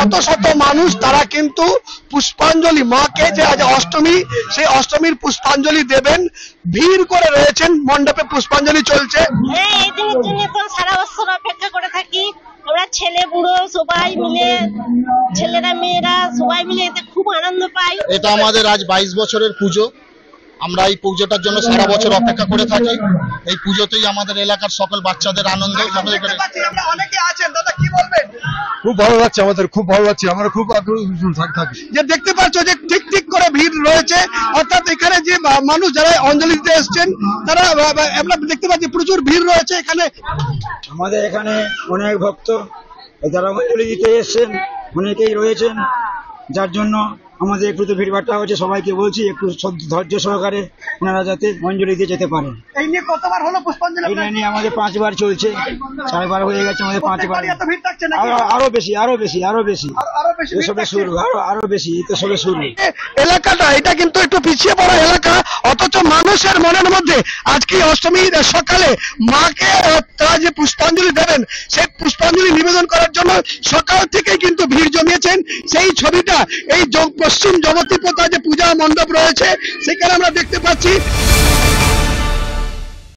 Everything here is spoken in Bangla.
শত শত মানুষ তারা কিন্তু পুষ্পাঞ্জলি মাকে যে আজ অষ্টমী সেই অষ্টমীর পুষ্পাঞ্জলি দেবেন ভিড় করে রয়েছেন মণ্ডপে পুষ্পাঞ্জলি চলছে। এই দিনের জন্য তো সারা বছর অপেক্ষা করে থাকি আমরা ছেলে বুড়ো সবাই মিলে ছেলেরা মেয়েরা সবাই মিলে এতে খুব আনন্দ পাই। এটা আমাদের আজ 22 বছরের পুজো। আমরা এই পুজোটার জন্য সারা বছর অপেক্ষা করে থাকি। এই পুজোতেই আমাদের এলাকার সকল বাচ্চাদের আনন্দ। খুব ভালো লাগছে, আমাদের খুব ভালো লাগছে, আমরা খুব থাকি যে দেখতে পাচ্ছ যে ঠিক ঠিক করে ভিড় রয়েছে, অর্থাৎ এখানে যে মানুষ যারা অঞ্জলি দিতে এসছেন তারা আমরা দেখতে পাচ্ছি প্রচুর ভিড় রয়েছে এখানে। আমাদের এখানে অনেক ভক্ত যারা অঞ্জলি দিতে এসছেন অনেকেই রয়েছেন, যার জন্য আমাদের একটু তো ভিড়ভাড়টা হচ্ছে। সবাইকে বলছি একটু ধৈর্য সহকারে ওনারা যাতে অঞ্জলি দিয়ে যেতে পারেন। এই নিয়ে কতবার হলো পুষ্পাঞ্জলি? এই নিয়ে আমাদের 5 বার চলছে, 4 বার হয়ে গেছে আমাদের 5 বার। আরো বেশি সবে শুরু, আরো বেশি তো সবে শুরু। এলাকাটা এটা কিন্তু একটু পিছিয়ে পড়া এলাকা, অথচ মানুষের মনের মধ্যে আজকে অষ্টমীর সকালে মাকে তারা যে পুষ্পাঞ্জলি দেবেন সেই পুষ্পাঞ্জলি নিবেদন করার জন্য সকাল থেকেই কিন্তু ভিড় জমিয়েছেন। সেই ছবিটা এই পশ্চিম জগতীপথা যে পূজা মণ্ডপ রয়েছে সেখানে আমরা দেখতে পাচ্ছি।